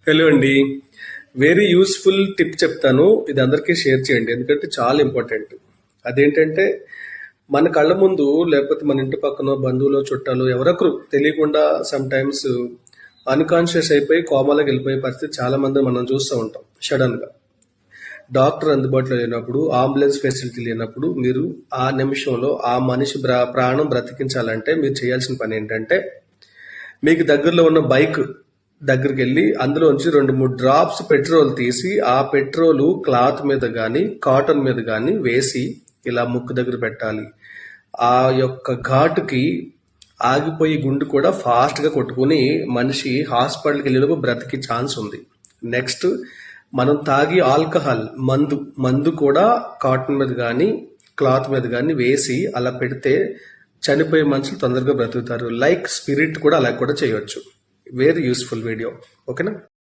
Hello అండి. Very useful tip చెప్తాను. ఇది అందరికీ షేర్ చేయండి, ఎందుకంటే చాలా ఇంపార్టెంట్. అదేంటంటే, మన కళ్ళ ముందు లేకపోతే మన ఇంటి పక్కన బంధువులు చుట్టాలు ఎవరొకరు తెలియకుండా సమ్ టైమ్స్ అన్కాన్షియస్ అయిపోయి కోమాలోకి వెళ్ళిపోయే పరిస్థితి చాలా మంది మనం చూస్తూ ఉంటాం. సడన్ గా డాక్టర్ అందుబాటులో లేనప్పుడు, అంబులెన్స్ ఫెసిలిటీ లేనప్పుడు మీరు ఆ నిమిషంలో ఆ మనిషి ప్రాణం బ్రతికించాలంటే మీరు చేయాల్సిన పని ఏంటంటే, మీకు దగ్గరలో ఉన్న బైక్ దగ్గరికి వెళ్ళి అందులోంచి 2-3 డ్రాప్స్ పెట్రోల్ తీసి ఆ పెట్రోల్ క్లాత్ మీద కానీ కాటన్ మీద కానీ వేసి ఇలా ముక్కు దగ్గర పెట్టాలి. ఆ యొక్క ఘాటుకి ఆగిపోయి గుండు కూడా ఫాస్ట్గా కొట్టుకుని మనిషి హాస్పిటల్కి వెళ్ళేలోపు బ్రతికి ఛాన్స్ ఉంది. నెక్స్ట్, మనం తాగి ఆల్కహాల్ మందు కూడా కాటన్ మీద కానీ క్లాత్ మీద కానీ వేసి అలా పెడితే చనిపోయే మనుషులు తొందరగా బ్రతుకుతారు. లైక్ స్పిరిట్ కూడా అలా కూడా చేయవచ్చు. Very useful video. ఓకేనా?